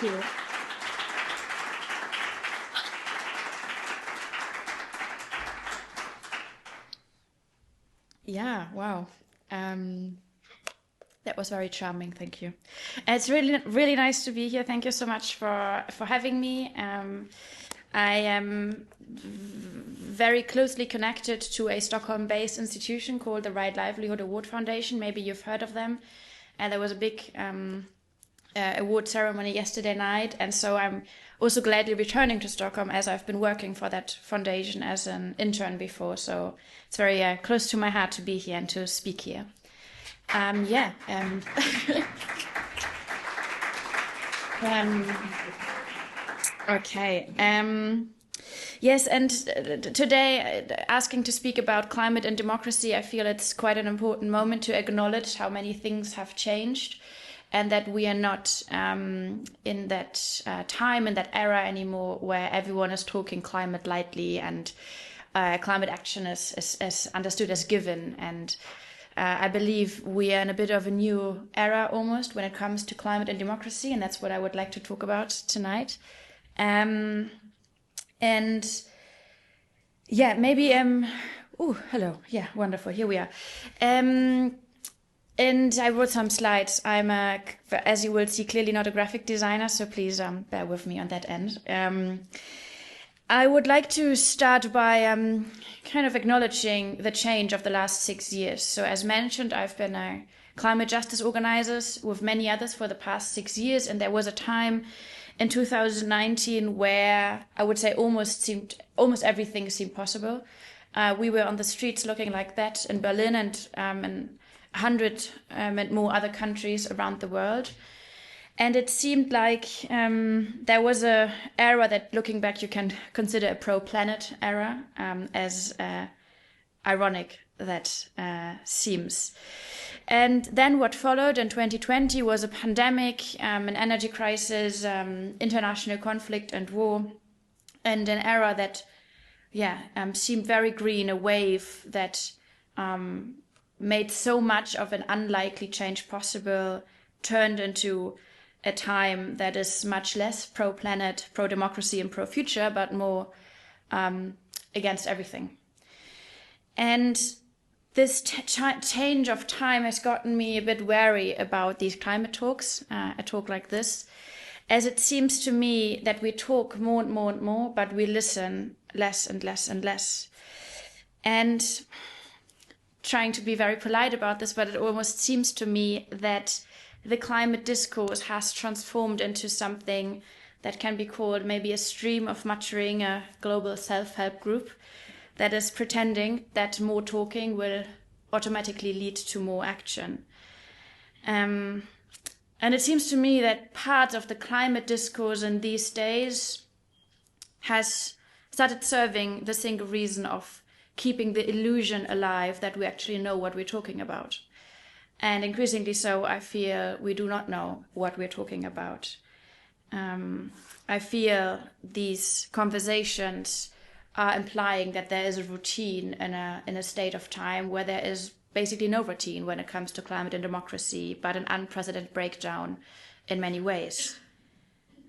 you. Yeah, wow. That was very charming. Thank you. It's really nice to be here. Thank you so much for having me. I am very closely connected to a Stockholm-based institution called the Right Livelihood Award Foundation. Maybe you've heard of them. And there was a big award ceremony yesterday night, and so I'm also gladly returning to Stockholm, as I've been working for that foundation as an intern before. So it's very close to my heart to be here and to speak here. Yeah. Okay. Yes, and today, asking to speak about climate and democracy, I feel it's quite an important moment to acknowledge how many things have changed, and that we are not in that time, in that era anymore, where everyone is talking climate lightly and climate action is understood as given. And I believe we are in a bit of a new era almost when it comes to climate and democracy, and that's what I would like to talk about tonight. And yeah, maybe oh, hello. Yeah, wonderful. Here we are. And I wrote some slides. I'm as you will see, clearly not a graphic designer, so please bear with me on that end. I would like to start by kind of acknowledging the change of the last 6 years. So as mentioned, I've been a climate justice organizer with many others for the past 6 years, and there was a time in 2019 where I would say almost everything seemed possible. We were on the streets looking like that in Berlin and in 100 and more other countries around the world. And it seemed like there was a era that, looking back, you can consider a pro-planet era, as ironic that seems. And then what followed in 2020 was a pandemic, an energy crisis, international conflict and war, and an era that, seemed very green, a wave that made so much of an unlikely change possible, turned into a time that is much less pro-planet, pro-democracy and pro-future, but more against everything. And this change of time has gotten me a bit wary about these climate talks, a talk like this, as it seems to me that we talk more and more and more, but we listen less and less and less. And trying to be very polite about this, but it almost seems to me that the climate discourse has transformed into something that can be called maybe a stream of muttering, a global self-help group that is pretending that more talking will automatically lead to more action. And it seems to me that part of the climate discourse in these days has started serving the single reason of keeping the illusion alive that we actually know what we're talking about. And increasingly so, I feel we do not know what we're talking about. I feel these conversations are implying that there is a routine in a state of time where there is basically no routine when it comes to climate and democracy, but an unprecedented breakdown in many ways.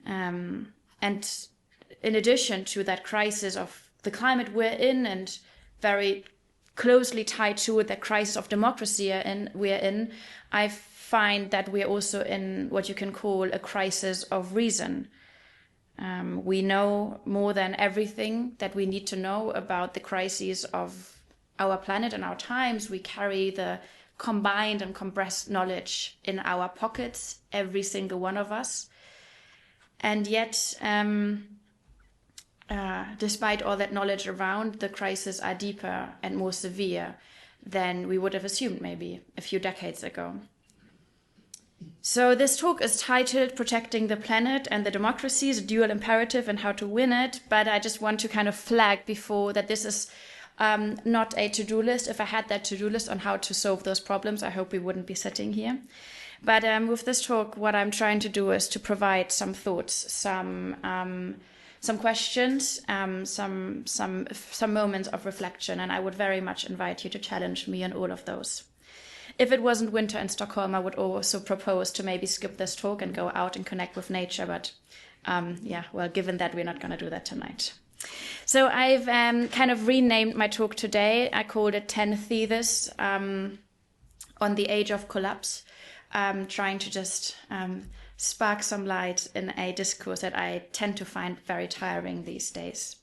And in addition to that crisis of the climate we're in, and very closely tied to the crisis of democracy we're in, I find that we're also in what you can call a crisis of reason. We know more than everything that we need to know about the crises of our planet and our times. We carry the combined and compressed knowledge in our pockets, every single one of us. And yet, despite all that knowledge around, the crises are deeper and more severe than we would have assumed maybe a few decades ago. So this talk is titled Protecting the Planet and the Democracies, a Dual Imperative and How to Win It. But I just want to kind of flag before that this is not a to-do list. If I had that to-do list on how to solve those problems, I hope we wouldn't be sitting here. But with this talk, what I'm trying to do is to provide some thoughts, some questions, some moments of reflection, and I would very much invite you to challenge me on all of those. if it wasn't winter in Stockholm, I would also propose to maybe skip this talk and go out and connect with nature. But yeah, well, given that, we're not going to do that tonight. So I've kind of renamed my talk today. I called it 10 Theses on the Age of Collapse, trying to just spark some light in a discourse that I tend to find very tiring these days.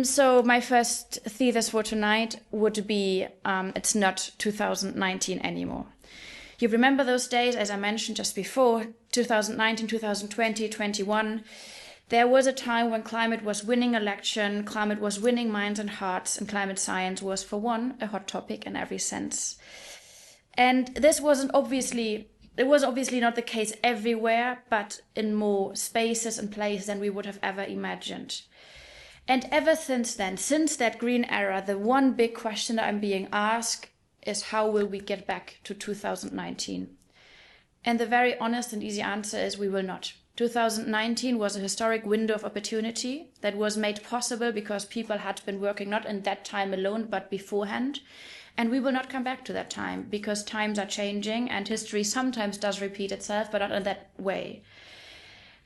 So my first thesis for tonight would be it's not 2019 anymore. You remember those days, as I mentioned just before, 2019, 2020, 21. There was a time when climate was winning election, climate was winning minds and hearts, and climate science was, for one, a hot topic in every sense. And this wasn't obviously, it was obviously not the case everywhere, but in more spaces and places than we would have ever imagined. And ever since then, since that green era, the one big question that I'm being asked is how will we get back to 2019? And the very honest and easy answer is we will not. 2019 was a historic window of opportunity that was made possible because people had been working not in that time alone, but beforehand. And we will not come back to that time because times are changing and history sometimes does repeat itself, but not in that way.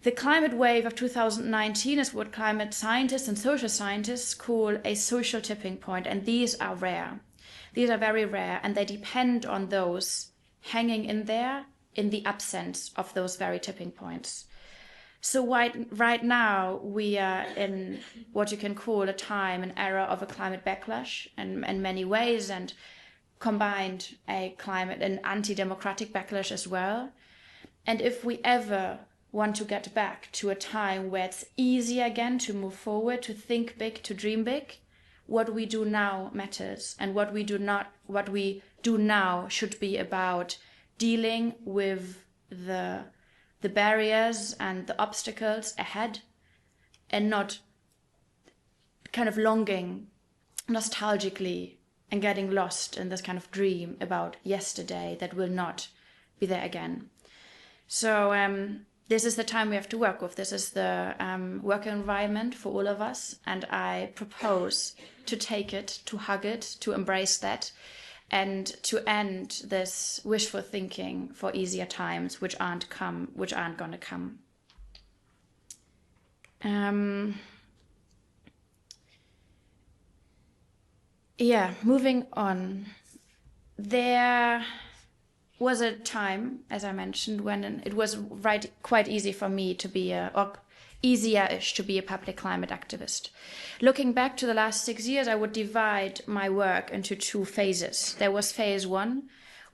The climate wave of 2019 is what climate scientists and social scientists call a social tipping point, and these are rare. These are very rare, and they depend on those hanging in there in the absence of those very tipping points. So right now, we are in what you can call a time, an era of a climate backlash in many ways, and combined an anti-democratic backlash as well. And if we ever want to get back to a time where it's easier again to move forward, to think big, to dream big, what we do now matters, and what we do now should be about dealing with the barriers and the obstacles ahead, and not kind of longing nostalgically and getting lost in this kind of dream about yesterday that will not be there again. So this is the time we have to work with. This is the work environment for all of us, and I propose to take it, to hug it, to embrace that, and to end this wishful thinking for easier times which aren't going to come. Yeah, moving on. There was a time, as I mentioned, when it was quite easy for me to be or easier-ish to be a public climate activist. Looking back to the last 6 years, I would divide my work into two phases. There was phase one,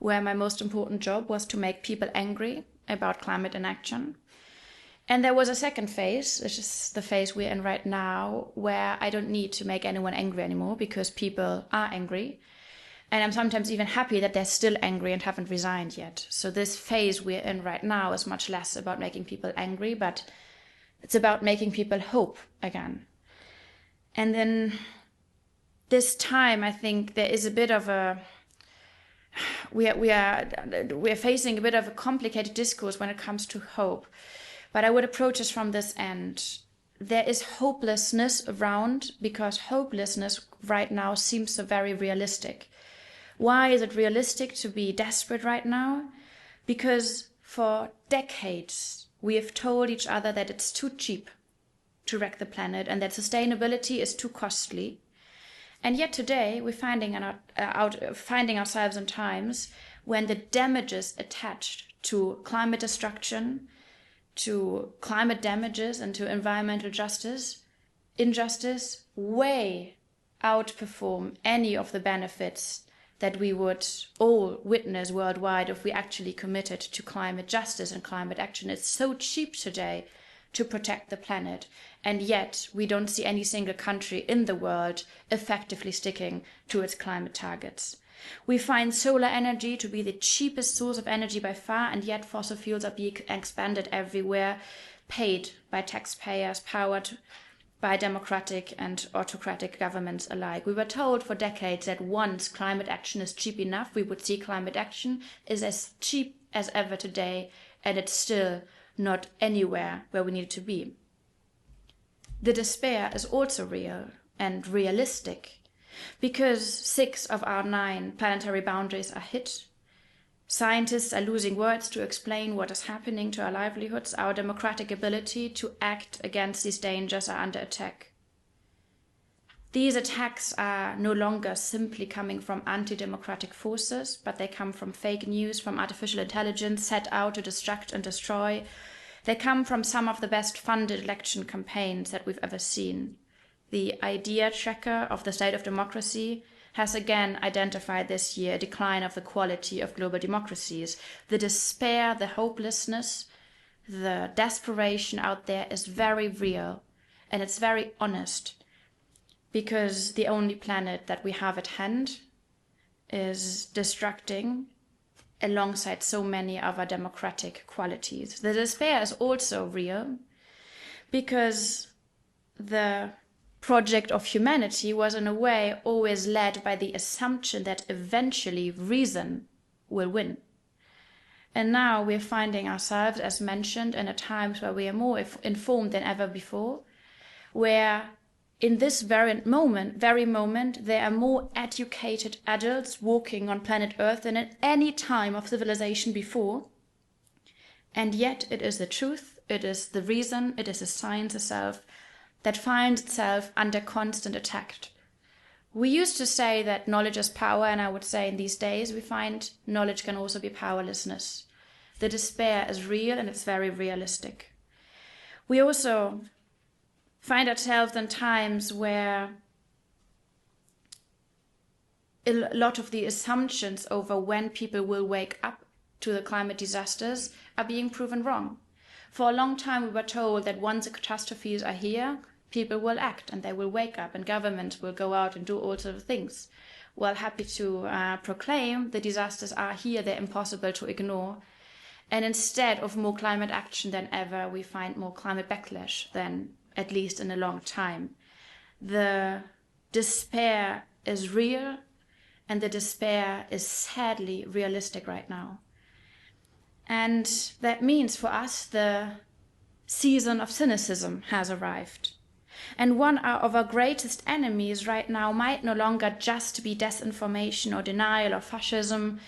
where my most important job was to make people angry about climate inaction. And there was a second phase, which is the phase we're in right now, where I don't need to make anyone angry anymore because people are angry. And I'm sometimes even happy that they're still angry and haven't resigned yet. So this phase we're in right now is much less about making people angry, but it's about making people hope again. And then this time, I think there is a bit of we're facing a bit of a complicated discourse when it comes to hope. But I would approach this from this end. There is hopelessness around because hopelessness right now seems so very realistic. Why is it realistic to be desperate right now? Because for decades, we have told each other that it's too cheap to wreck the planet and that sustainability is too costly. And yet today, we're finding ourselves in times when the damages attached to climate destruction, to climate damages and to environmental injustice way outperform any of the benefits that we would all witness worldwide if we actually committed to climate justice and climate action. It's so cheap today to protect the planet, and yet we don't see any single country in the world effectively sticking to its climate targets. We find solar energy to be the cheapest source of energy by far, and yet fossil fuels are being expanded everywhere, paid by taxpayers, powered by democratic and autocratic governments alike. We were told for decades that once climate action is cheap enough, we would see climate action is as cheap as ever today, and it's still not anywhere where we need it to be. The despair is also real and realistic. Because 6 of our 9 planetary boundaries are hit. Scientists are losing words to explain what is happening to our livelihoods. Our democratic ability to act against these dangers are under attack. These attacks are no longer simply coming from anti-democratic forces, but they come from fake news, from artificial intelligence set out to distract and destroy. They come from some of the best funded election campaigns that we've ever seen. The idea tracker of the state of democracy has again identified this year a decline of the quality of global democracies. The despair, the hopelessness, the desperation out there is very real, and it's very honest, because the only planet that we have at hand is destructing alongside so many of our democratic qualities. The despair is also real because the project of humanity was in a way always led by the assumption that eventually reason will win. And now we're finding ourselves, as mentioned, in a time where we are more informed than ever before, where in this very moment, there are more educated adults walking on planet Earth than at any time of civilization before. And yet it is the truth, it is the reason, it is the science itself that finds itself under constant attack. We used to say that knowledge is power, and I would say in these days we find knowledge can also be powerlessness. The despair is real, and it's very realistic. We also find ourselves in times where a lot of the assumptions over when people will wake up to the climate disasters are being proven wrong. For a long time we were told that once the catastrophes are here, people will act and they will wake up and governments will go out and do all sorts of things. Well, happy to proclaim the disasters are here, they're impossible to ignore. And instead of more climate action than ever, we find more climate backlash than at least in a long time. The despair is real, and the despair is sadly realistic right now. And that means for us the season of cynicism has arrived. And one of our greatest enemies right now might no longer just be disinformation or denial or fascism,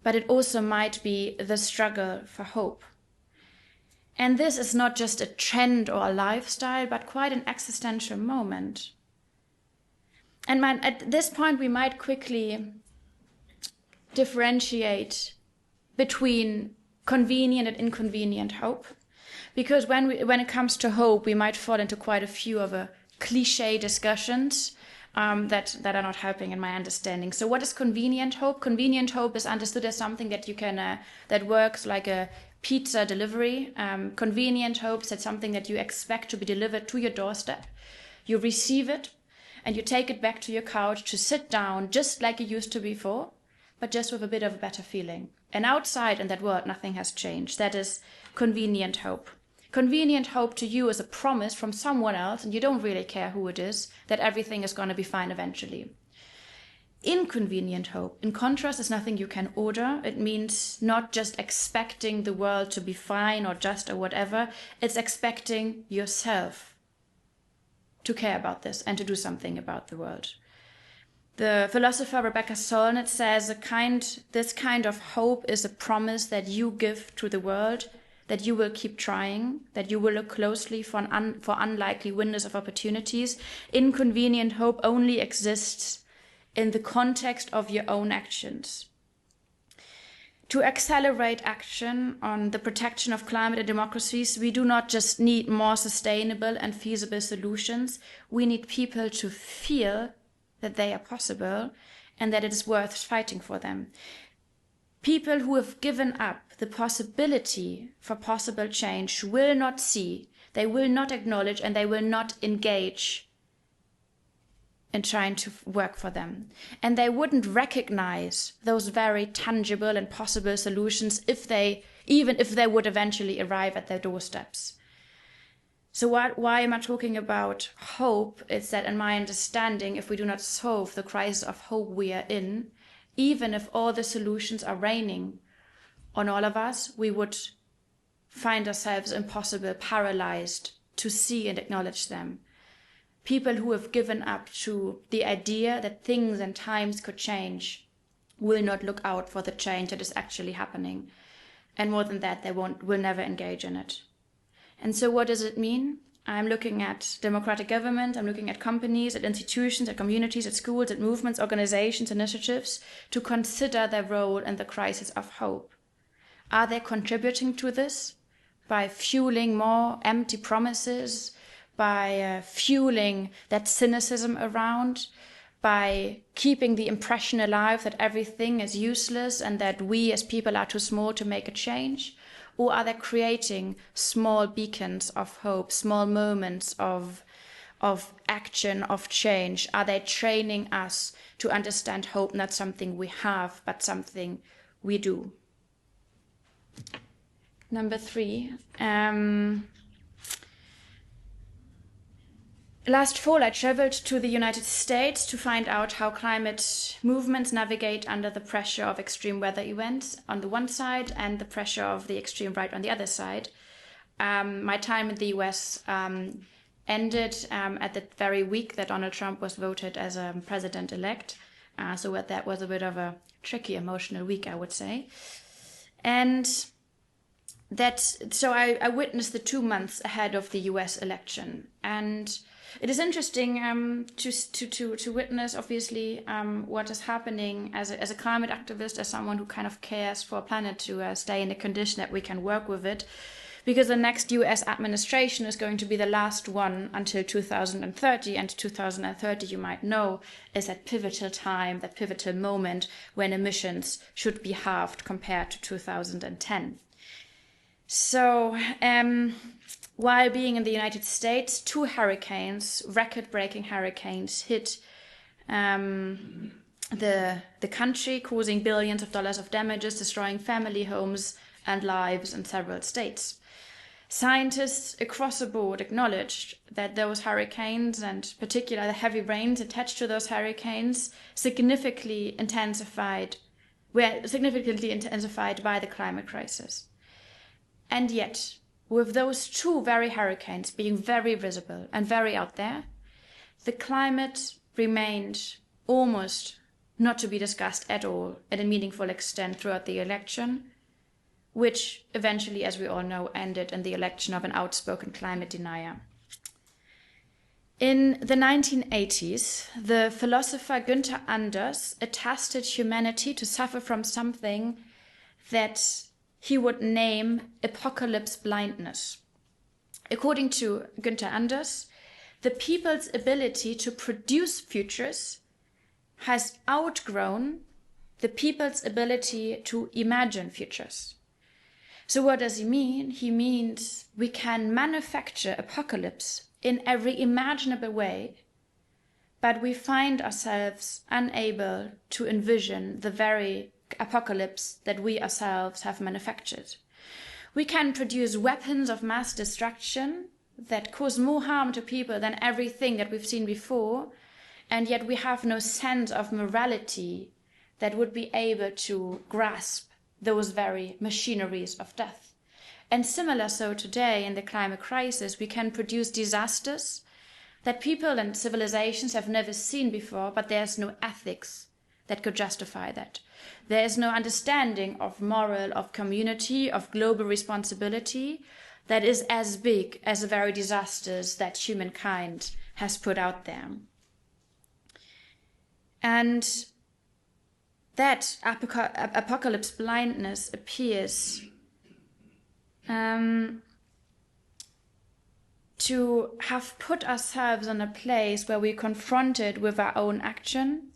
but it also might be the struggle for hope. And this is not just a trend or a lifestyle, but quite an existential moment. And at this point, we might quickly differentiate between convenient and inconvenient hope. Because when it comes to hope, we might fall into quite a few of a cliche discussions that are not helping in my understanding. So what is convenient hope? Convenient hope is understood as something that you can that works like a pizza delivery. Convenient hope is something that you expect to be delivered to your doorstep. You receive it and you take it back to your couch to sit down just like you used to before, but just with a bit of a better feeling. And outside in that world, nothing has changed. That is convenient hope. Convenient hope to you is a promise from someone else, and you don't really care who it is, that everything is going to be fine eventually. Inconvenient hope, in contrast, is nothing you can order. It means not just expecting the world to be fine or just or whatever. It's expecting yourself to care about this and to do something about the world. The philosopher Rebecca Solnit says this kind of hope is a promise that you give to the world, that you will keep trying, that you will look closely for unlikely windows of opportunities. Inconvenient hope only exists in the context of your own actions. To accelerate action on the protection of climate and democracies, we do not just need more sustainable and feasible solutions. We need people to feel that they are possible and that it is worth fighting for them. People who have given up the possibility for possible change will not see, they will not acknowledge, and they will not engage in trying to work for them. And they wouldn't recognize those very tangible and possible solutions even if they would eventually arrive at their doorsteps. So why am I talking about hope? It's that in my understanding, if we do not solve the crisis of hope we are in, even if all the solutions are raining on all of us, we would find ourselves impossible, paralyzed to see and acknowledge them. people who have given up to the idea that things and times could change will not look out for the change that is actually happening. And more than that, they will never engage in it. And so what does it mean? I'm looking at democratic government, I'm looking at companies, at institutions, at communities, at schools, at movements, organizations, initiatives, to consider their role in the crisis of hope. Are they contributing to this by fueling more empty promises, by fueling that cynicism around, by keeping the impression alive that everything is useless and that we as people are too small to make a change? Or are they creating small beacons of hope, small moments of action, of change? Are they training us to understand hope, not something we have, but something we do? Number 3. Last fall, I traveled to the United States to find out how climate movements navigate under the pressure of extreme weather events on the one side and the pressure of the extreme right on the other side. My time in the US ended at the very week that Donald Trump was voted as a president-elect. So that was a bit of a tricky emotional week, I would say. And so I witnessed the 2 months ahead of the US election. And it is interesting to witness, obviously, what is happening as a climate activist, as someone who kind of cares for a planet to stay in a condition that we can work with it, because the next US administration is going to be the last one until 2030, and 2030, you might know, is that pivotal time, that pivotal moment when emissions should be halved compared to 2010. So, while being in the United States, 2 hurricanes, record-breaking hurricanes, hit the country, causing billions of dollars of damages, destroying family homes and lives in several states. Scientists across the board acknowledged that those hurricanes, and particularly the heavy rains attached to those hurricanes, significantly intensified by the climate crisis. And yet, with those 2 very hurricanes being very visible and very out there, the climate remained almost not to be discussed at all at a meaningful extent throughout the election, which eventually, as we all know, ended in the election of an outspoken climate denier. In the 1980s, the philosopher Günther Anders attested humanity to suffer from something that he would name apocalypse blindness. According to Günther Anders, the people's ability to produce futures has outgrown the people's ability to imagine futures. So what does he mean? He means we can manufacture apocalypse in every imaginable way, but we find ourselves unable to envision the very apocalypse that we ourselves have manufactured. We can produce weapons of mass destruction that cause more harm to people than everything that we've seen before, and yet we have no sense of morality that would be able to grasp those very machineries of death. And similar so today in the climate crisis, we can produce disasters that people and civilizations have never seen before, but there's no ethics that could justify that. There is no understanding of moral, of community, of global responsibility that is as big as the very disasters that humankind has put out there. And that apocalypse blindness appears to have put ourselves in a place where we're confronted with our own action,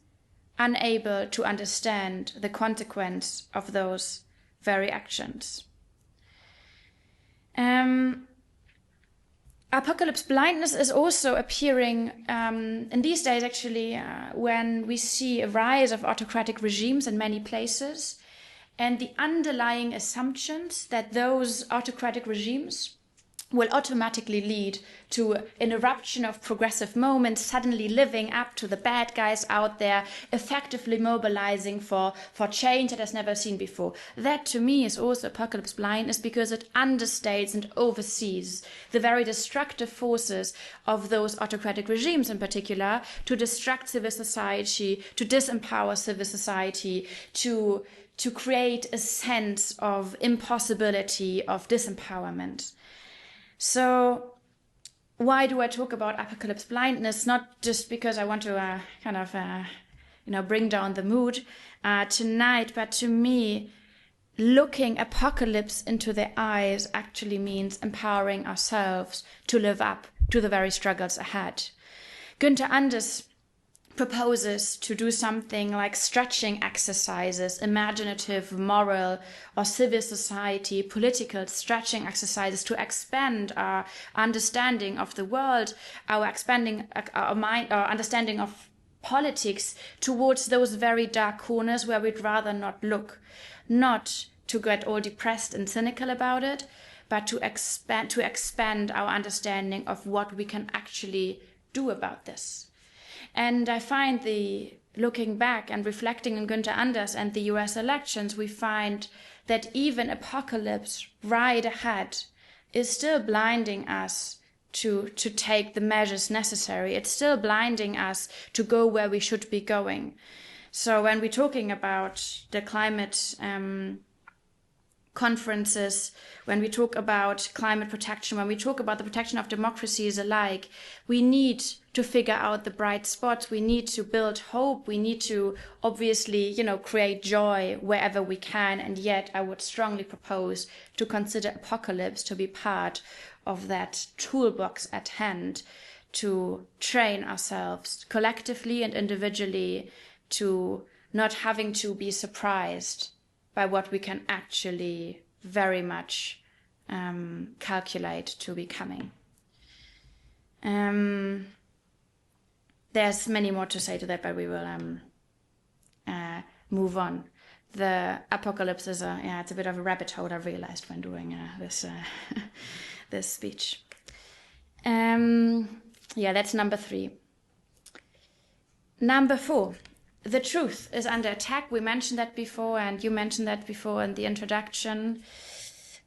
unable to understand the consequence of those very actions. Apocalypse blindness is also appearing in these days, actually, when we see a rise of autocratic regimes in many places, and the underlying assumptions that those autocratic regimes will automatically lead to an eruption of progressive moments suddenly living up to the bad guys out there, effectively mobilizing for change that has never seen before. That to me is also apocalypse blindness, because it understates and oversees the very destructive forces of those autocratic regimes in particular, to destruct civil society, to disempower civil society, to create a sense of impossibility, of disempowerment. So why do I talk about apocalypse blindness? Not just because I want to bring down the mood tonight, but to me, looking apocalypse into the eyes actually means empowering ourselves to live up to the very struggles ahead. Günther Anders proposes to do something like stretching exercises, imaginative, moral, or civil society, political stretching exercises to expand our understanding of the world, our understanding of politics towards those very dark corners where we'd rather not look, not to get all depressed and cynical about it, but to expand our understanding of what we can actually do about this. And I find looking back and reflecting on Günther Anders and the US elections, we find that even apocalypse right ahead is still blinding us to take the measures necessary. It's still blinding us to go where we should be going. So when we're talking about the climate conferences, when we talk about climate protection, when we talk about the protection of democracies alike, we need to figure out the bright spots. We need to build hope. We need to obviously, create joy wherever we can. And yet I would strongly propose to consider apocalypse to be part of that toolbox at hand, to train ourselves collectively and individually to not having to be surprised by what we can actually very much calculate to be coming. There's many more to say to that, but we will move on. The apocalypse is it's a bit of a rabbit hole, I realized when doing this speech. That's number 3. Number 4. The truth is under attack. We mentioned that before, and you mentioned that before in the introduction.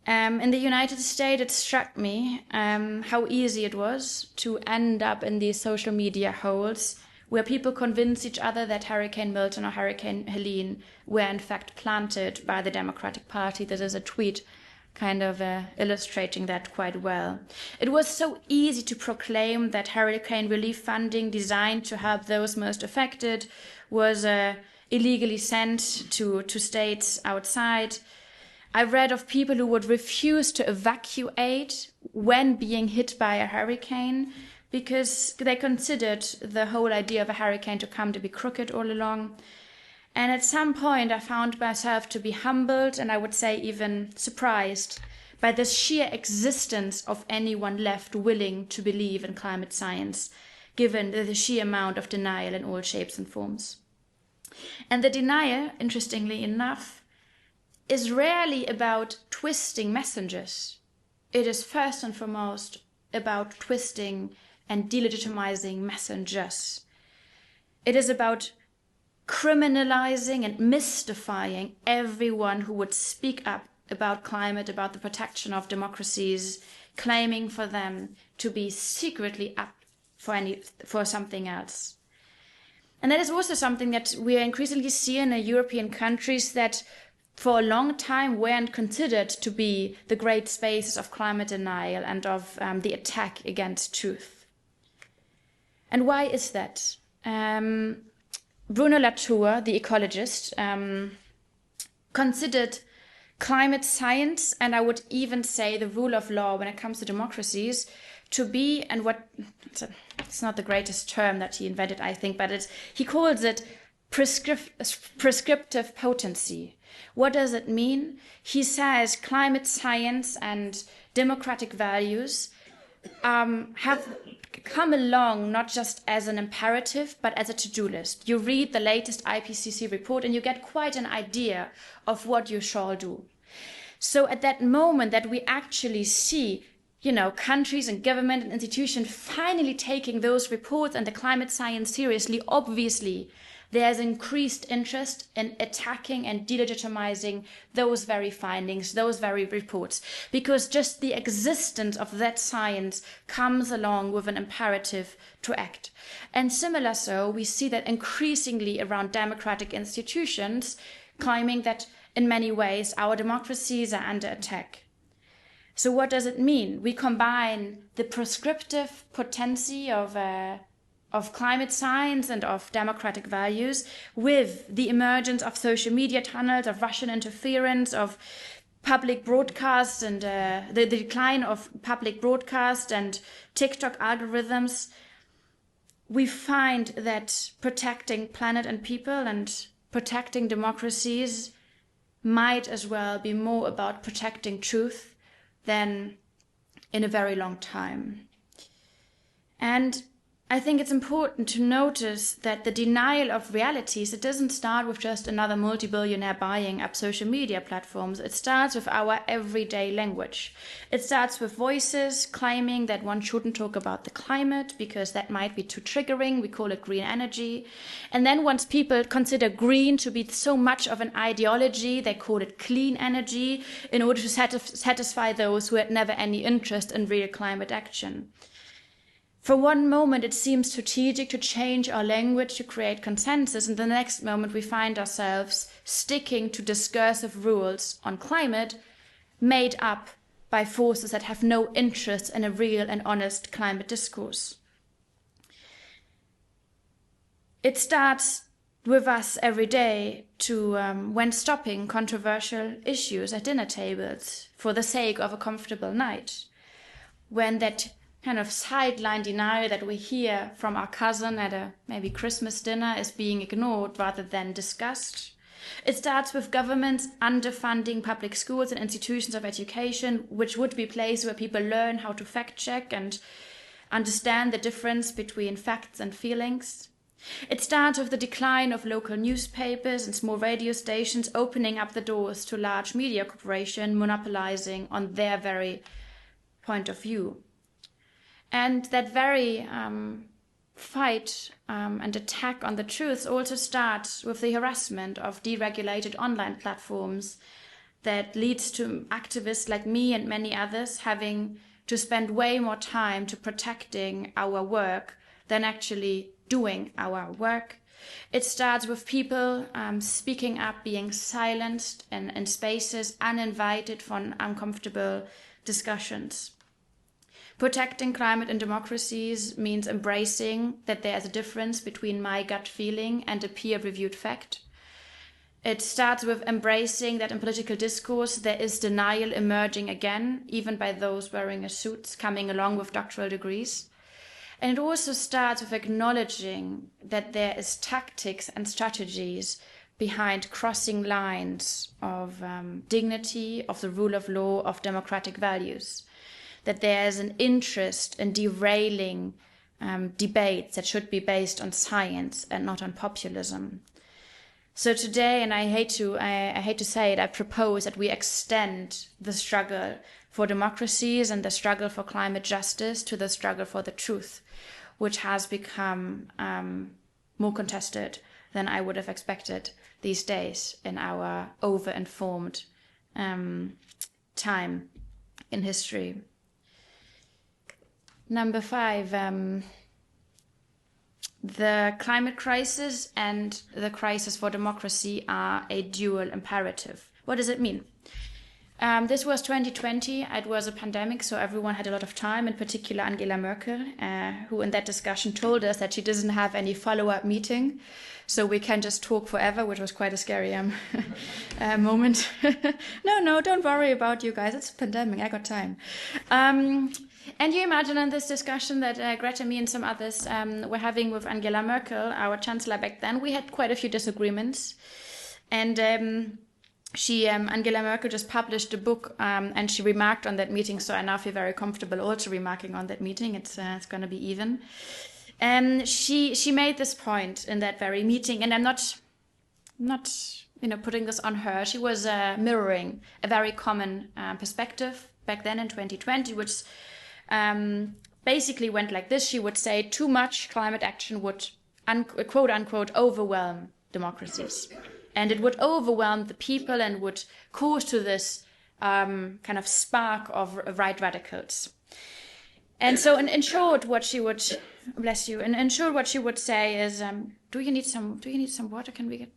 In the United States, it struck me how easy it was to end up in these social media holes where people convince each other that Hurricane Milton or Hurricane Helene were in fact planted by the Democratic Party. This is a tweet kind of illustrating that quite well. It was so easy to proclaim that hurricane relief funding designed to help those most affected was illegally sent to states outside. I read of people who would refuse to evacuate when being hit by a hurricane because they considered the whole idea of a hurricane to come to be crooked all along. And at some point I found myself to be humbled, and I would say even surprised, by the sheer existence of anyone left willing to believe in climate science, given the sheer amount of denial in all shapes and forms. And the denial, interestingly enough, is rarely about twisting messengers. It is first and foremost about twisting and delegitimizing messengers. It is about criminalizing and mystifying everyone who would speak up about climate, about the protection of democracies, claiming for them to be secretly up for something else. And that is also something that we increasingly see in European countries that for a long time weren't considered to be the great spaces of climate denial and of the attack against truth. And why is that? Bruno Latour, the ecologist, considered climate science, and I would even say the rule of law when it comes to democracies, to be, and it's not the greatest term that he invented, I think, but he calls it prescriptive potency. What does it mean? He says climate science and democratic values have come along not just as an imperative, but as a to-do list. You read the latest IPCC report and you get quite an idea of what you shall do. So at that moment that we actually see countries and government and institutions finally taking those reports and the climate science seriously, obviously there's increased interest in attacking and delegitimizing those very findings, those very reports, because just the existence of that science comes along with an imperative to act. And similar so, we see that increasingly around democratic institutions, claiming that in many ways our democracies are under attack. So what does it mean? We combine the prescriptive potency of climate science and of democratic values with the emergence of social media tunnels, of Russian interference, of public broadcast and the decline of public broadcast and TikTok algorithms. We find that protecting planet and people and protecting democracies might as well be more about protecting truth than in a very long time. And I think it's important to notice that the denial of realities, it doesn't start with just another multi-billionaire buying up social media platforms. It starts with our everyday language. It starts with voices claiming that one shouldn't talk about the climate because that might be too triggering. We call it green energy. And then once people consider green to be so much of an ideology, they call it clean energy in order to satisfy those who had never any interest in real climate action. For one moment, it seems strategic to change our language to create consensus, and the next moment we find ourselves sticking to discursive rules on climate made up by forces that have no interest in a real and honest climate discourse. It starts with us every day when stopping controversial issues at dinner tables for the sake of a comfortable night, when that kind of sideline denial that we hear from our cousin at a maybe Christmas dinner is being ignored rather than discussed. It starts with governments underfunding public schools and institutions of education, which would be places where people learn how to fact check and understand the difference between facts and feelings. It starts with the decline of local newspapers and small radio stations opening up the doors to large media corporations monopolizing on their very point of view. And that very fight and attack on the truth also starts with the harassment of deregulated online platforms that leads to activists like me and many others having to spend way more time to protecting our work than actually doing our work. It starts with people speaking up, being silenced in spaces uninvited for uncomfortable discussions. Protecting climate and democracies means embracing that there is a difference between my gut feeling and a peer-reviewed fact. It starts with embracing that in political discourse there is denial emerging again, even by those wearing a suit coming along with doctoral degrees. And it also starts with acknowledging that there is tactics and strategies behind crossing lines of dignity, of the rule of law, of democratic values. That there is an interest in derailing debates that should be based on science and not on populism. So today, and I hate to say it, I propose that we extend the struggle for democracies and the struggle for climate justice to the struggle for the truth, which has become more contested than I would have expected these days in our over-informed time in history. Number 5, the climate crisis and the crisis for democracy are a dual imperative. What does it mean? This was 2020. It was a pandemic, so everyone had a lot of time, in particular Angela Merkel, who in that discussion told us that she doesn't have any follow-up meeting, so we can just talk forever, which was quite a scary moment. No, don't worry about you guys. It's a pandemic. I got time. And you imagine in this discussion that Greta, me and some others were having with Angela Merkel, our chancellor back then, we had quite a few disagreements. And Angela Merkel just published a book and she remarked on that meeting, so I now feel very comfortable also remarking on that meeting. It's going to be even. She made this point in that very meeting, and I'm not putting this on her. She was mirroring a very common perspective back then in 2020, which basically went like this. She would say too much climate action would, quote unquote, overwhelm democracies. And it would overwhelm the people and would cause to this kind of spark of right radicals. And so in short, what she would, bless you, in short, what she would say is, do you need some water? Can we get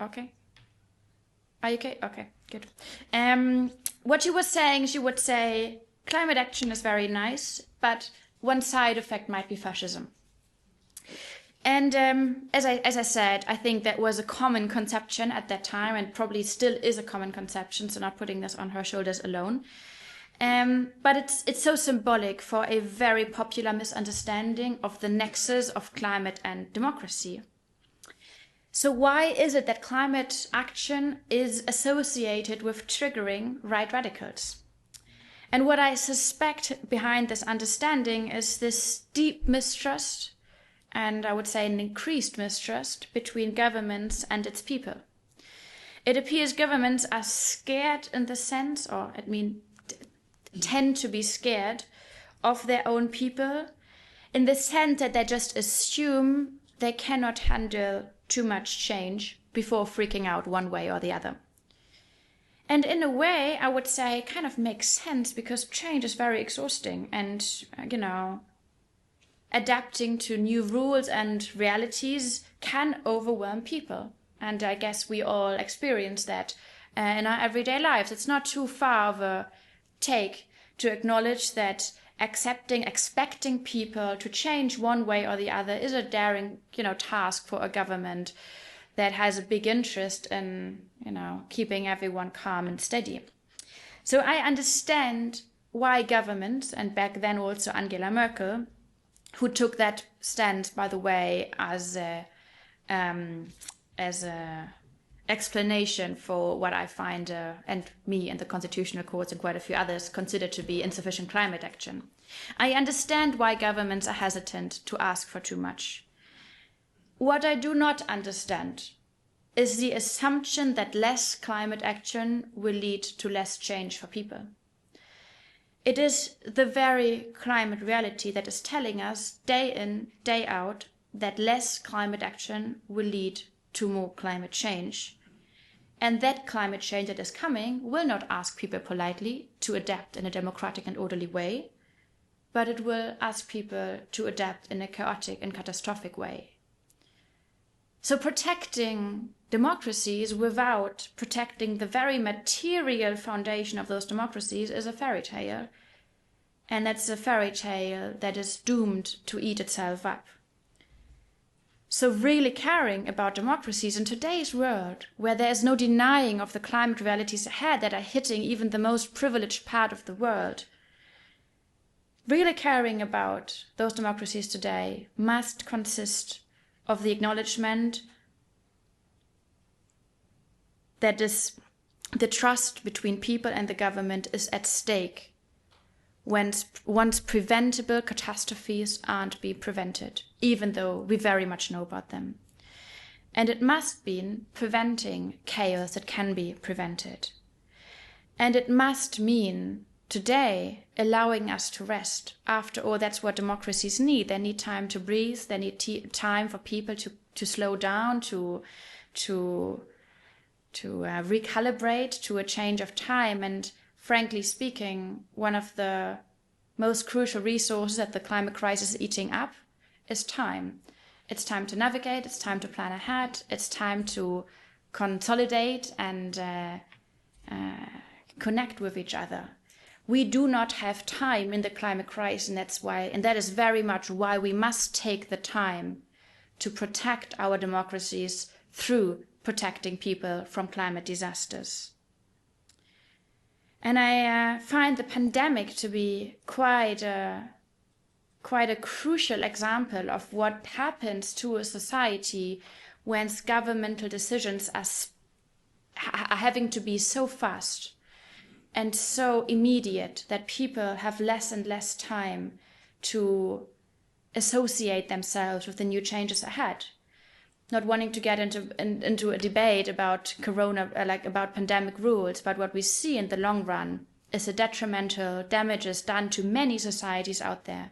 okay? Are you okay? Okay, good. What she was saying, she would say, climate action is very nice, but one side effect might be fascism. And as I said, I think that was a common conception at that time, and probably still is a common conception, so not putting this on her shoulders alone. But it's so symbolic for a very popular misunderstanding of the nexus of climate and democracy. So why is it that climate action is associated with triggering right radicals? And what I suspect behind this understanding is this deep mistrust, and I would say an increased mistrust, between governments and its people. It appears governments are scared in the sense, or tend to be scared of their own people, in the sense that they just assume they cannot handle too much change before freaking out one way or the other. And in a way, I would say it kind of makes sense, because change is very exhausting, and, adapting to new rules and realities can overwhelm people. And I guess we all experience that in our everyday lives. It's not too far of a take to acknowledge that expecting people to change one way or the other is a daring, task for a government that has a big interest in, keeping everyone calm and steady. So I understand why governments, and back then also Angela Merkel, who took that stance, by the way, as a explanation for what I find, and me and the Constitutional Courts and quite a few others consider to be insufficient climate action. I understand why governments are hesitant to ask for too much. What I do not understand is the assumption that less climate action will lead to less change for people. It is the very climate reality that is telling us day in, day out, that less climate action will lead to more climate change. And that climate change that is coming will not ask people politely to adapt in a democratic and orderly way, but it will ask people to adapt in a chaotic and catastrophic way. So protecting democracies without protecting the very material foundation of those democracies is a fairy tale. And that's a fairy tale that is doomed to eat itself up. So really caring about democracies in today's world, where there is no denying of the climate realities ahead that are hitting even the most privileged part of the world, really caring about those democracies today must consist of the acknowledgement that the trust between people and the government is at stake once preventable catastrophes aren't being prevented, even though we very much know about them. And it must mean preventing chaos that can be prevented. And it must mean today allowing us to rest. After all, that's what democracies need. They need time to breathe. They need time for people to slow down, to recalibrate to a change of time. And frankly speaking, one of the most crucial resources that the climate crisis is eating up is time. It's time to navigate, it's time to plan ahead, it's time to consolidate and connect with each other. We do not have time in the climate crisis, and that is very much why we must take the time to protect our democracies through protecting people from climate disasters. And I find the pandemic to be quite a crucial example of what happens to a society when governmental decisions are having to be so fast and so immediate that people have less and less time to associate themselves with the new changes ahead. Not wanting to get into a debate about corona, about pandemic rules, but what we see in the long run is the detrimental damages done to many societies out there.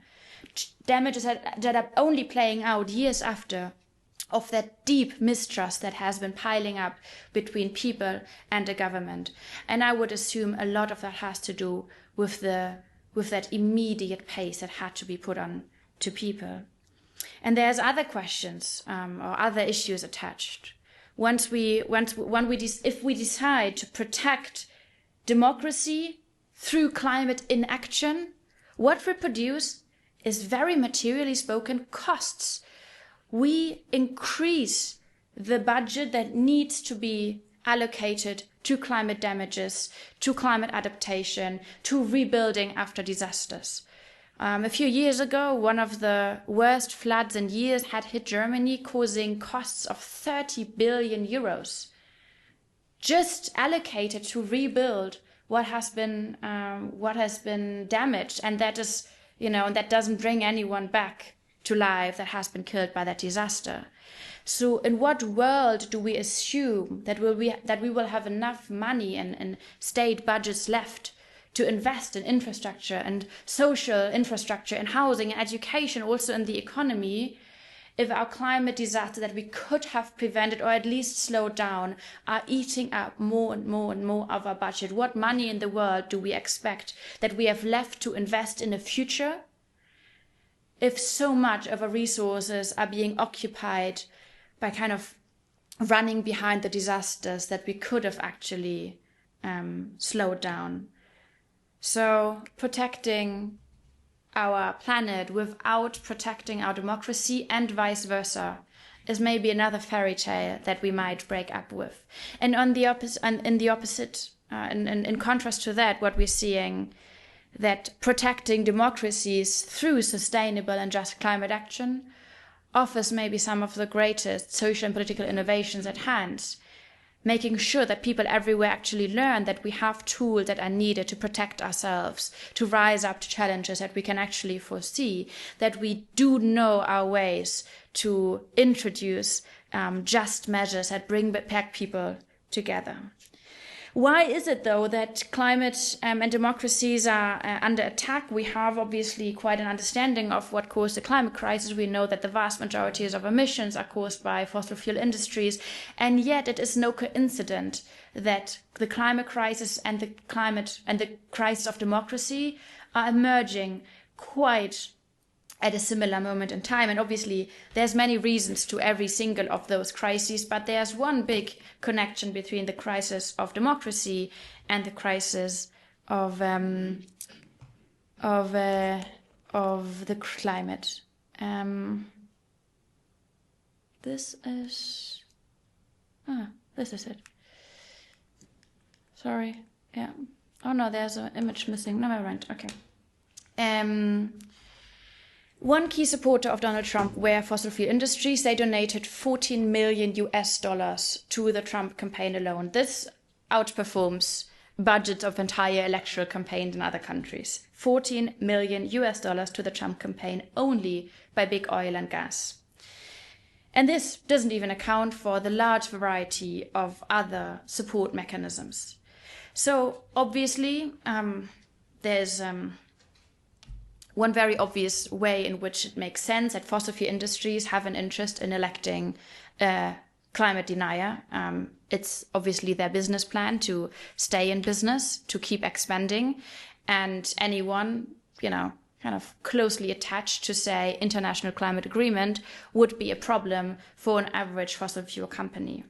Damages that are only playing out years after of that deep mistrust that has been piling up between people and the government. And I would assume a lot of that has to do with that immediate pace that had to be put on to people. And there's other questions or other issues attached. If we decide to protect democracy through climate inaction, what we produce is, very materially spoken, costs. We increase the budget that needs to be allocated to climate damages, to climate adaptation, to rebuilding after disasters. A few years ago, one of the worst floods in years had hit Germany, causing costs of 30 billion euros, just allocated to rebuild what has been damaged, and that is, that doesn't bring anyone back to life that has been killed by that disaster. So, in what world do we assume that we will have enough money and state budgets left to invest in infrastructure and social infrastructure and housing and education, also in the economy, if our climate disaster that we could have prevented or at least slowed down are eating up more and more and more of our budget? What money in the world do we expect that we have left to invest in the future if so much of our resources are being occupied by kind of running behind the disasters that we could have actually slowed down? So protecting our planet without protecting our democracy, and vice versa, is maybe another fairy tale that we might break up with. And in contrast to that, what we're seeing, that protecting democracies through sustainable and just climate action offers maybe some of the greatest social and political innovations at hand, making sure that people everywhere actually learn that we have tools that are needed to protect ourselves, to rise up to challenges that we can actually foresee, that we do know our ways to introduce just measures that bring back people together. Why is it, though, that climate and democracies are under attack? We have obviously quite an understanding of what caused the climate crisis. We know that the vast majority of emissions are caused by fossil fuel industries, and yet it is no coincidence that the climate crisis and the crisis of democracy are emerging quite at a similar moment in time. And obviously there's many reasons to every single of those crises, but there's one big connection between the crisis of democracy and the crisis of the climate. This is it. Sorry. Yeah. Oh no, there's an image missing. Never mind. Okay. One key supporter of Donald Trump were fossil fuel industries. They donated $14 million to the Trump campaign alone. This outperforms budgets of entire electoral campaigns in other countries. $14 million to the Trump campaign only by big oil and gas. And this doesn't even account for the large variety of other support mechanisms. So obviously, there's one very obvious way in which it makes sense that fossil fuel industries have an interest in electing a climate denier. It's obviously their business plan to stay in business, to keep expanding, and anyone, kind of closely attached to, say, international climate agreement would be a problem for an average fossil fuel company.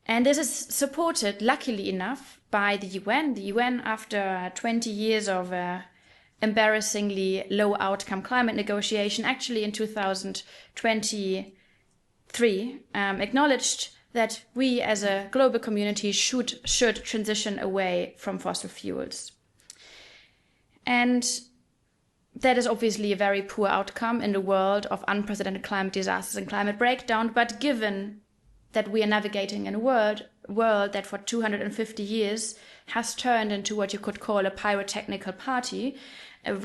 And this is supported, luckily enough, by the UN. The UN, after 20 years of embarrassingly low outcome climate negotiation, actually in 2023 acknowledged that we as a global community should transition away from fossil fuels. And that is obviously a very poor outcome in the world of unprecedented climate disasters and climate breakdown, but given that we are navigating in a world that for 250 years has turned into what you could call a pyrotechnical party, a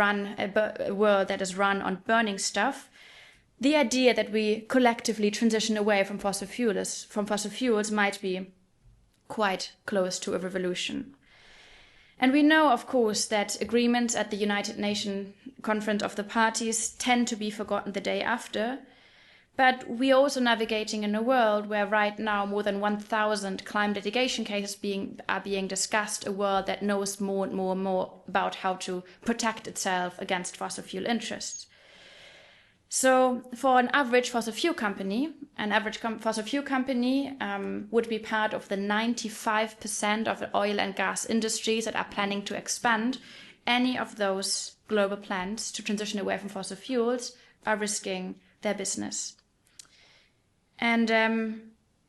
world that is run on burning stuff, the idea that we collectively transition away from fossil fuels might be quite close to a revolution. And we know, of course, that agreements at the United Nations Conference of the Parties tend to be forgotten the day after. But we're also navigating in a world where right now more than 1,000 climate litigation cases are being discussed, a world that knows more and more and more about how to protect itself against fossil fuel interests. So for an average fossil fuel company, would be part of the 95% of the oil and gas industries that are planning to expand. Any of those global plans to transition away from fossil fuels are risking their business. And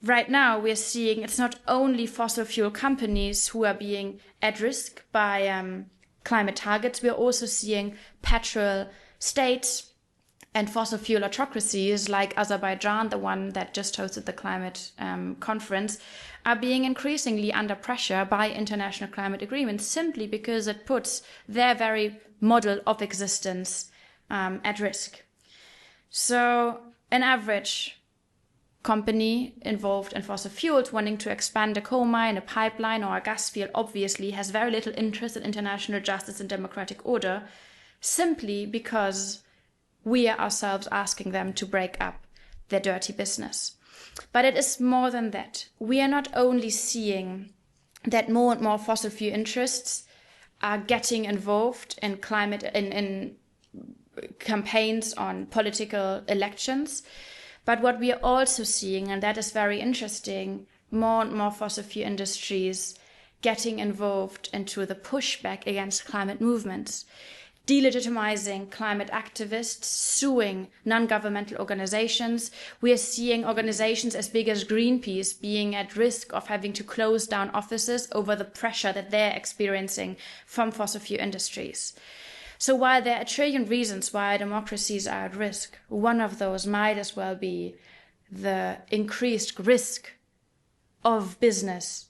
right now we're seeing it's not only fossil fuel companies who are being at risk by climate targets, we're also seeing petrol states and fossil fuel autocracies like Azerbaijan, the one that just hosted the climate conference, are being increasingly under pressure by international climate agreements simply because it puts their very model of existence at risk. So an average company involved in fossil fuels wanting to expand a coal mine, a pipeline, or a gas field obviously has very little interest in international justice and democratic order, simply because we are ourselves asking them to break up their dirty business. But it is more than that. We are not only seeing that more and more fossil fuel interests are getting involved in climate in campaigns on political elections, but what we are also seeing, and that is very interesting, more and more fossil fuel industries getting involved into the pushback against climate movements, delegitimizing climate activists, suing non-governmental organizations. We are seeing organizations as big as Greenpeace being at risk of having to close down offices over the pressure that they're experiencing from fossil fuel industries. So while there are a trillion reasons why democracies are at risk, one of those might as well be the increased risk of business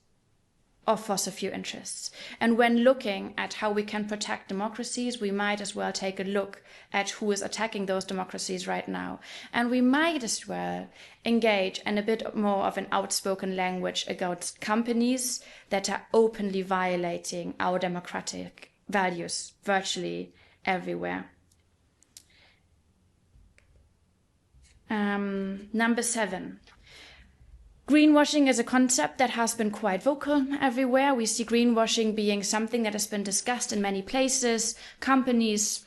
of fossil fuel interests. And when looking at how we can protect democracies, we might as well take a look at who is attacking those democracies right now. And we might as well engage in a bit more of an outspoken language against companies that are openly violating our democratic values virtually everywhere. Number 7. Greenwashing is a concept that has been quite vocal everywhere. We see greenwashing being something that has been discussed in many places, companies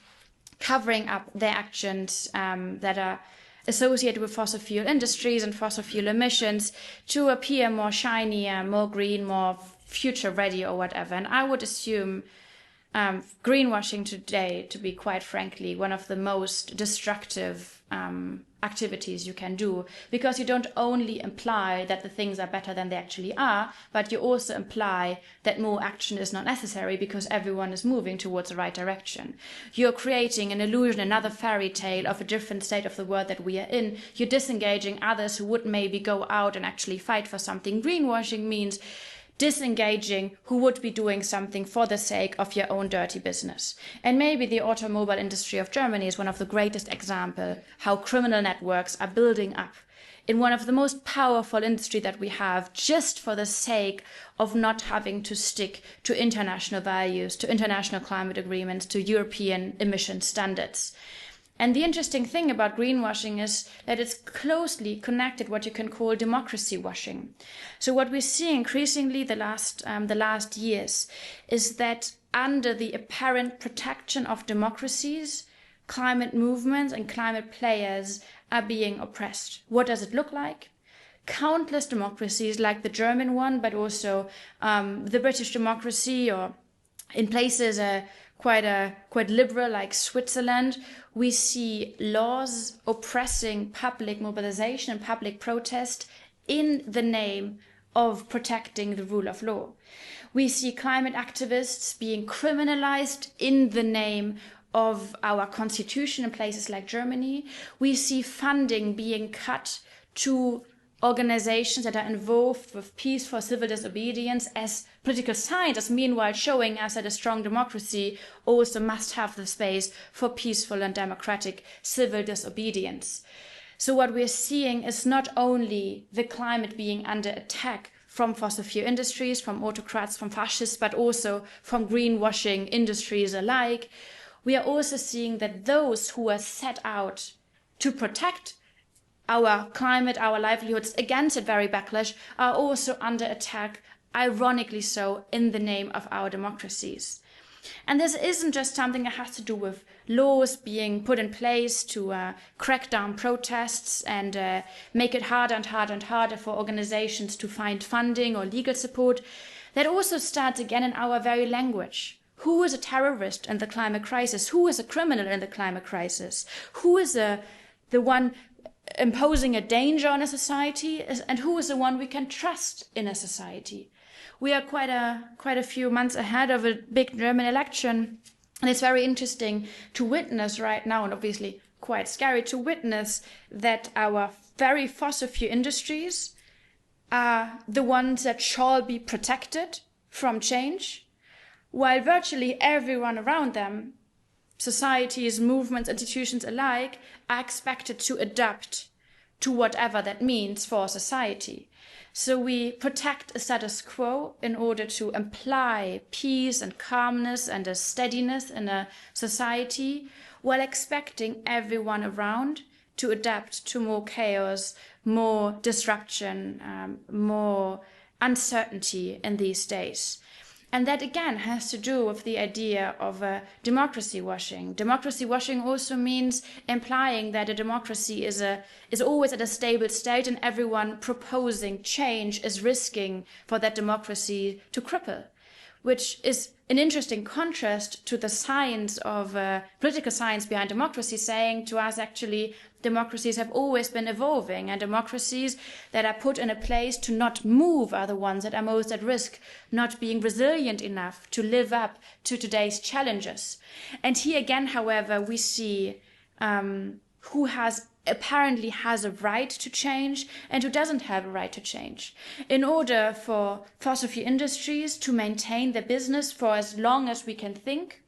covering up their actions that are associated with fossil fuel industries and fossil fuel emissions to appear more shiny, more green, more future ready or whatever. And I would assume greenwashing today to be, quite frankly, one of the most destructive activities you can do, because you don't only imply that the things are better than they actually are, but you also imply that more action is not necessary because everyone is moving towards the right direction. You're creating an illusion, another fairy tale of a different state of the world that we are in. You're disengaging others who would maybe go out and actually fight for something. Greenwashing means disengaging who would be doing something for the sake of your own dirty business. And maybe the automobile industry of Germany is one of the greatest examples how criminal networks are building up in one of the most powerful industries that we have, just for the sake of not having to stick to international values, to international climate agreements, to European emission standards. And the interesting thing about greenwashing is that it's closely connected to what you can call democracy-washing. So what we see increasingly the last years is that under the apparent protection of democracies, climate movements and climate players are being oppressed. What does it look like? Countless democracies like the German one, but also the British democracy, or in places quite liberal like Switzerland, we see laws oppressing public mobilization and public protest in the name of protecting the rule of law. We see climate activists being criminalized in the name of our constitution in places like Germany. We see funding being cut to organizations that are involved with peaceful civil disobedience as political scientists, meanwhile showing us that a strong democracy also must have the space for peaceful and democratic civil disobedience. So what we're seeing is not only the climate being under attack from fossil fuel industries, from autocrats, from fascists, but also from greenwashing industries alike, we are also seeing that those who are set out to protect our climate, our livelihoods against that very backlash are also under attack, ironically so, in the name of our democracies. And this isn't just something that has to do with laws being put in place to crack down protests and make it harder and harder and harder for organizations to find funding or legal support. That also starts again in our very language. Who is a terrorist in the climate crisis? Who is a criminal in the climate crisis? Who is the one imposing a danger on a society? And who is the one we can trust in a society? We are quite a few months ahead of a big German election, and it's very interesting to witness right now, and obviously quite scary to witness, that our very fossil fuel industries are the ones that shall be protected from change, while virtually everyone around them, societies, movements, institutions alike, are expected to adapt to whatever that means for society. So we protect a status quo in order to imply peace and calmness and a steadiness in a society, while expecting everyone around to adapt to more chaos, more disruption, more uncertainty in these days. And that again has to do with the idea of democracy-washing. Democracy-washing also means implying that a democracy is always at a stable state, and everyone proposing change is risking for that democracy to cripple, which is an interesting contrast to the science of political science behind democracy, saying to us actually democracies have always been evolving, and democracies that are put in a place to not move are the ones that are most at risk, not being resilient enough to live up to today's challenges. And here again, however, we see who apparently has a right to change and who doesn't have a right to change. In order for fossil fuel industries to maintain their business for as long as we can think,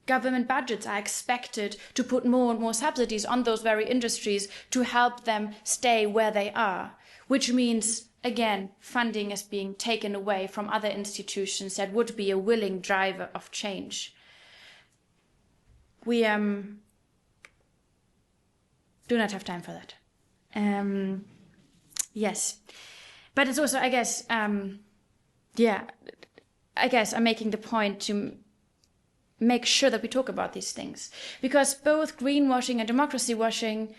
government budgets are expected to put more and more subsidies on those very industries to help them stay where they are, which means, again, funding is being taken away from other institutions that would be a willing driver of change. We do not have time for that. Yes. But it's also, I guess I'm making the point to make sure that we talk about these things, because both greenwashing and democracy washing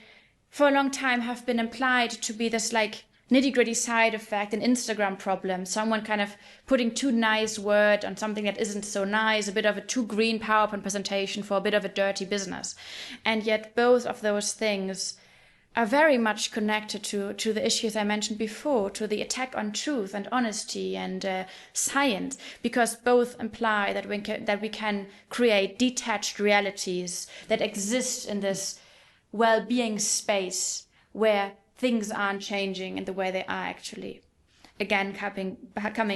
for a long time have been implied to be this like nitty-gritty side effect, an Instagram problem, someone kind of putting too nice word on something that isn't so nice, a bit of a too green PowerPoint presentation for a bit of a dirty business. And yet both of those things are very much connected to the issues I mentioned before, to the attack on truth and honesty and science, because both imply that we can create detached realities that exist in this well-being space where things aren't changing in the way they are actually. Again, coming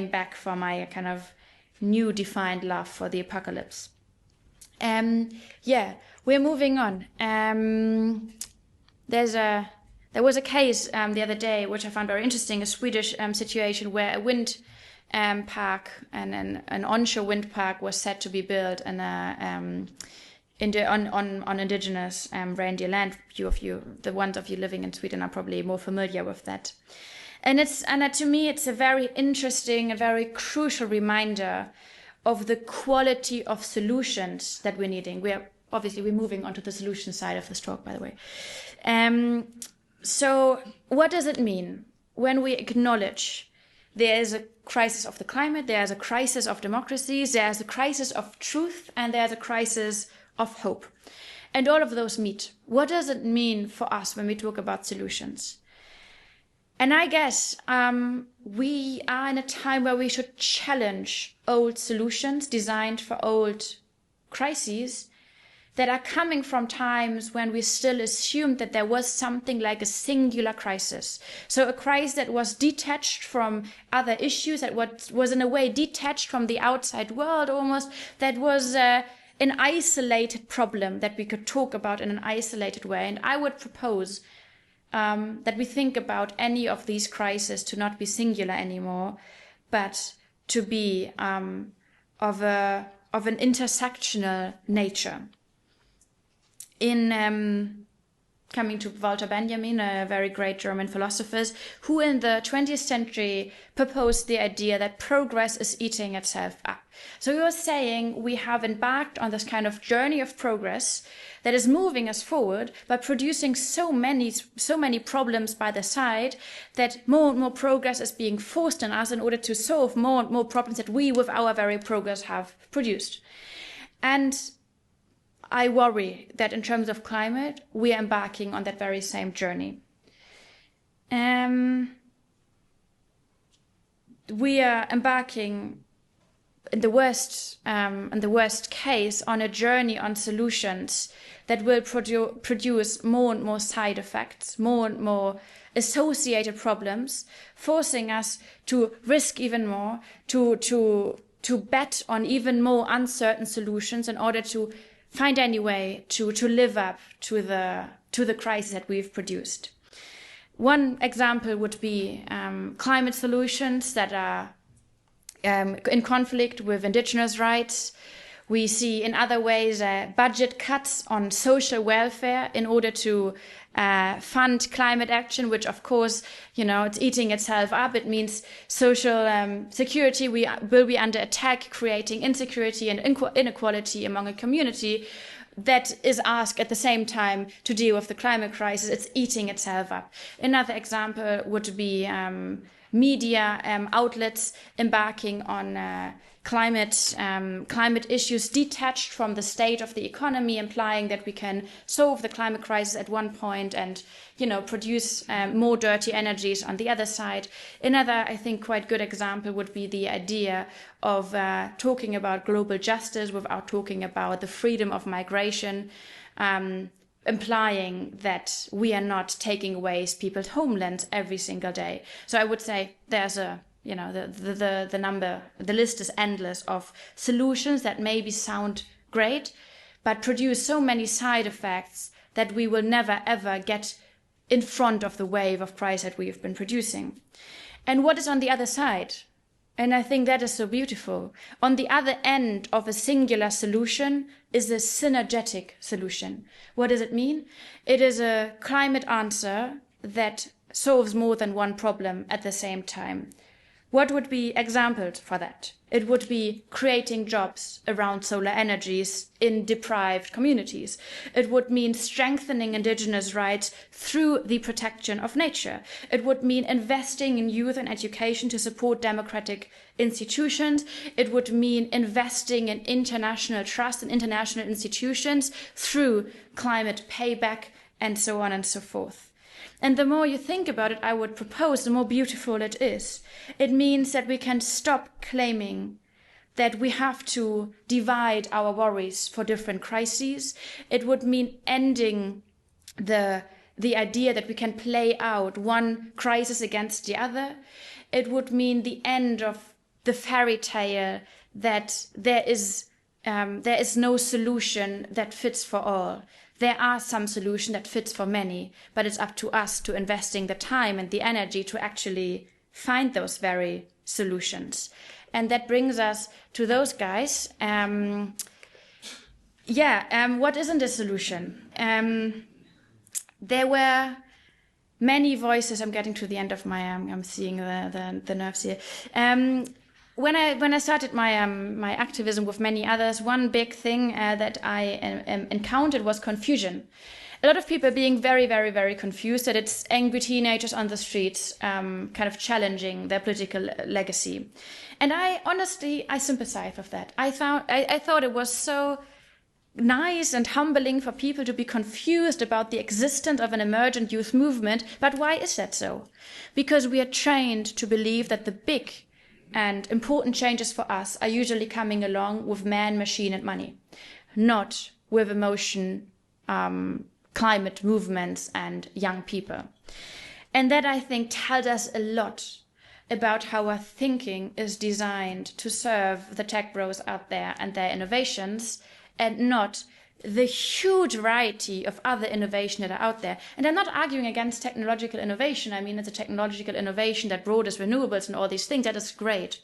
back from my kind of new defined love for the apocalypse. We're moving on. There was a case the other day which I found very interesting, a Swedish situation where a wind park and an onshore wind park was set to be built on indigenous reindeer land. The ones of you living in Sweden are probably more familiar with that. And to me, it's a very interesting, a very crucial reminder of the quality of solutions that we're needing. We're moving on to the solution side of this talk, by the way. So what does it mean when we acknowledge there is a crisis of the climate, there is a crisis of democracies, there is a crisis of truth, and there is a crisis of hope? And all of those meet. What does it mean for us when we talk about solutions? And I guess we are in a time where we should challenge old solutions designed for old crises that are coming from times when we still assumed that there was something like a singular crisis. So a crisis that was detached from other issues, that was in a way detached from the outside world almost, that was an isolated problem that we could talk about in an isolated way. And I would propose that we think about any of these crises to not be singular anymore, but to be of an intersectional nature. In coming to Walter Benjamin, a very great German philosopher, who in the 20th century proposed the idea that progress is eating itself up. So he was saying we have embarked on this kind of journey of progress that is moving us forward, but producing so many problems by the side that more and more progress is being forced on us in order to solve more and more problems that we with our very progress have produced. And I worry that in terms of climate, we are embarking on that very same journey. We are embarking in the worst case on a journey on solutions that will produce more and more side effects, more and more associated problems, forcing us to risk even more, to bet on even more uncertain solutions in order to find any way to live up to the crisis that we've produced. One example would be climate solutions that are in conflict with indigenous rights. We see in other ways budget cuts on social welfare in order to fund climate action, which of course, it's eating itself up. It means social security will be under attack, creating insecurity and inequality among a community that is asked at the same time to deal with the climate crisis. It's eating itself up. Another example would be media outlets embarking on climate issues detached from the state of the economy, implying that we can solve the climate crisis at one point and produce more dirty energies on the other side. Another, I think, quite good example would be the idea of talking about global justice without talking about the freedom of migration, implying that we are not taking away people's homelands every single day. So I would say there's the list is endless of solutions that maybe sound great, but produce so many side effects that we will never ever get in front of the wave of price that we've been producing. And what is on the other side? And I think that is so beautiful. On the other end of a singular solution is a synergetic solution. What does it mean? It is a climate answer that solves more than one problem at the same time. What would be examples for that? It would be creating jobs around solar energies in deprived communities. It would mean strengthening indigenous rights through the protection of nature. It would mean investing in youth and education to support democratic institutions. It would mean investing in international trust and international institutions through climate payback and so on and so forth. And the more you think about it, I would propose, the more beautiful it is. It means that we can stop claiming that we have to divide our worries for different crises. It would mean ending the idea that we can play out one crisis against the other. It would mean the end of the fairy tale that there is no solution that fits for all. There are some solutions that fits for many, but it's up to us to investing the time and the energy to actually find those very solutions. And that brings us to those guys. What isn't a solution? There were many voices. I'm getting to the end of my, I'm seeing the nerves here. When I started my activism with many others, one big thing that I encountered was confusion. A lot of people being very, very, very confused that it's angry teenagers on the streets kind of challenging their political legacy. And I sympathize with that. I thought it was so nice and humbling for people to be confused about the existence of an emergent youth movement. But why is that so? Because we are trained to believe that the big and important changes for us are usually coming along with man, machine, and money, not with emotion, climate movements, and young people. And that, I think, tells us a lot about how our thinking is designed to serve the tech bros out there and their innovations, and not the huge variety of other innovation that are out there. And I'm not arguing against technological innovation. I mean, it's a technological innovation that brought us renewables and all these things. That is great.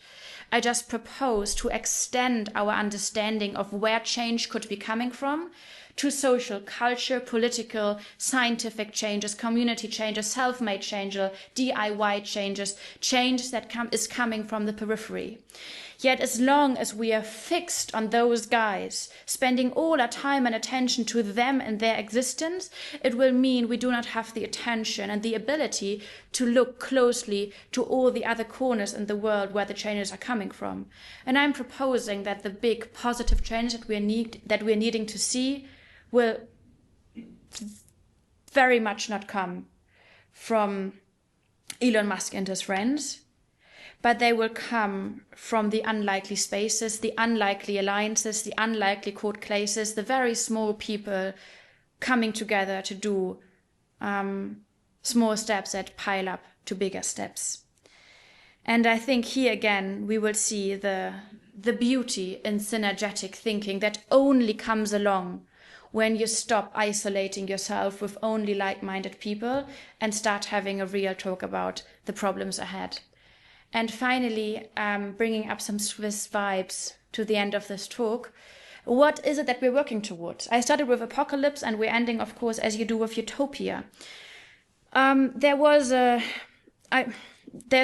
I just propose to extend our understanding of where change could be coming from to social, culture, political, scientific changes, community changes, self-made changes, DIY changes, change that is coming from the periphery. Yet as long as we are fixed on those guys, spending all our time and attention to them and their existence, it will mean we do not have the attention and the ability to look closely to all the other corners in the world where the changes are coming from. And I'm proposing that the big positive change that we're needing to see will very much not come from Elon Musk and his friends, but they will come from the unlikely spaces, the unlikely alliances, the unlikely court cases, the very small people coming together to do small steps that pile up to bigger steps. And I think here again we will see the beauty in synergetic thinking that only comes along when you stop isolating yourself with only like-minded people and start having a real talk about the problems ahead. And finally, bringing up some Swiss vibes to the end of this talk, what is it that we're working towards? I started with apocalypse and we're ending, of course, as you do with utopia. There's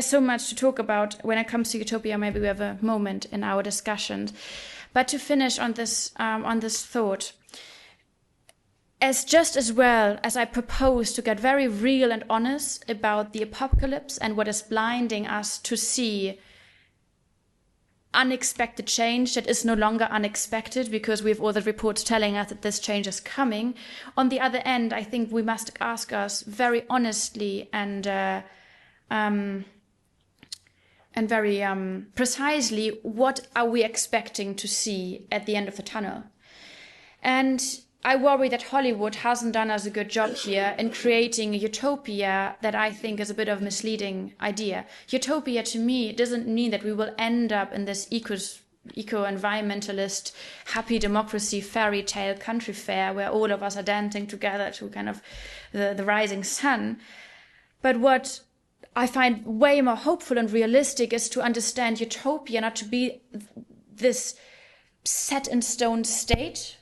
so much to talk about when it comes to utopia. Maybe we have a moment in our discussions. But to finish on this thought, just as well as I propose to get very real and honest about the apocalypse and what is blinding us to see unexpected change that is no longer unexpected because we have all the reports telling us that this change is coming. On the other end, I think we must ask us very honestly and very precisely, what are we expecting to see at the end of the tunnel? And I worry that Hollywood hasn't done us a good job here in creating a utopia that I think is a bit of a misleading idea. Utopia to me doesn't mean that we will end up in this eco-environmentalist, happy democracy, fairy tale country fair where all of us are dancing together to kind of the rising sun. But what I find way more hopeful and realistic is to understand utopia not to be this set in stone state,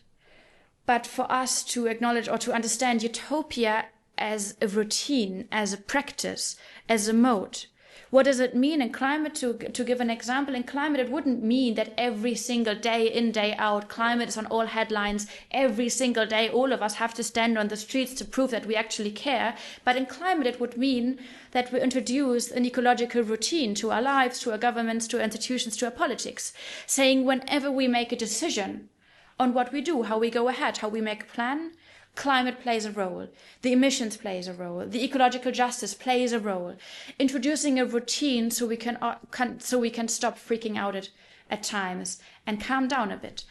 but for us to acknowledge or to understand utopia as a routine, as a practice, as a mode. What does it mean in climate? To give an example, in climate, it wouldn't mean that every single day in, day out, climate is on all headlines. Every single day, all of us have to stand on the streets to prove that we actually care. But in climate, it would mean that we introduce an ecological routine to our lives, to our governments, to our institutions, to our politics, saying whenever we make a decision on what we do, how we go ahead, how we make a plan, climate plays a role, the emissions plays a role, the ecological justice plays a role. Introducing a routine so we can stop freaking out at times and calm down a bit.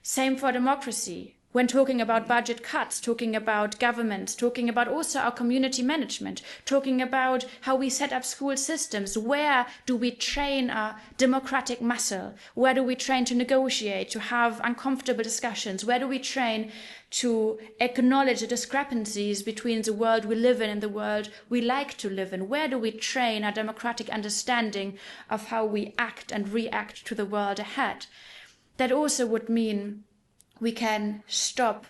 Same for democracy. When talking about budget cuts, talking about governments, talking about also our community management, talking about how we set up school systems, where do we train our democratic muscle? Where do we train to negotiate, to have uncomfortable discussions? Where do we train to acknowledge the discrepancies between the world we live in and the world we like to live in? Where do we train our democratic understanding of how we act and react to the world ahead? That also would mean we can stop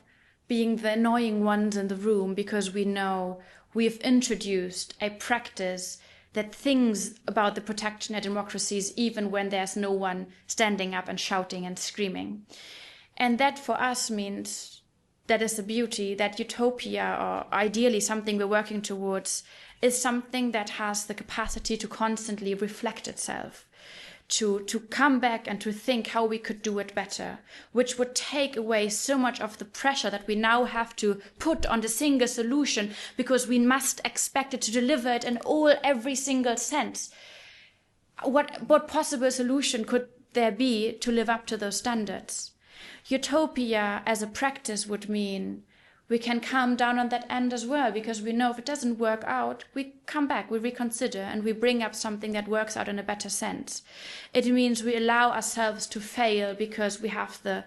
being the annoying ones in the room because we know we've introduced a practice that thinks about the protection of democracies even when there's no one standing up and shouting and screaming. And that for us means that is the beauty, that utopia, or ideally something we're working towards, is something that has the capacity to constantly reflect itself. To come back and to think how we could do it better, which would take away so much of the pressure that we now have to put on the single solution because we must expect it to deliver it in every single sense. What possible solution could there be to live up to those standards? Utopia as a practice would mean we can calm down on that end as well, because we know if it doesn't work out, we come back, we reconsider, and we bring up something that works out in a better sense. It means we allow ourselves to fail because we have the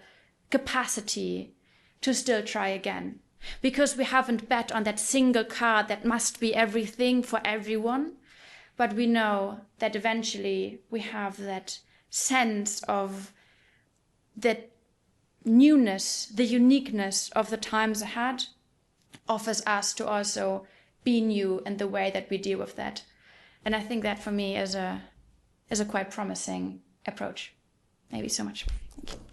capacity to still try again. Because we haven't bet on that single car that must be everything for everyone, but we know that eventually we have that sense of that newness, the uniqueness of the times ahead offers us to also be new in the way that we deal with that. And I think that for me is a quite promising approach. Maybe so much. Thank you.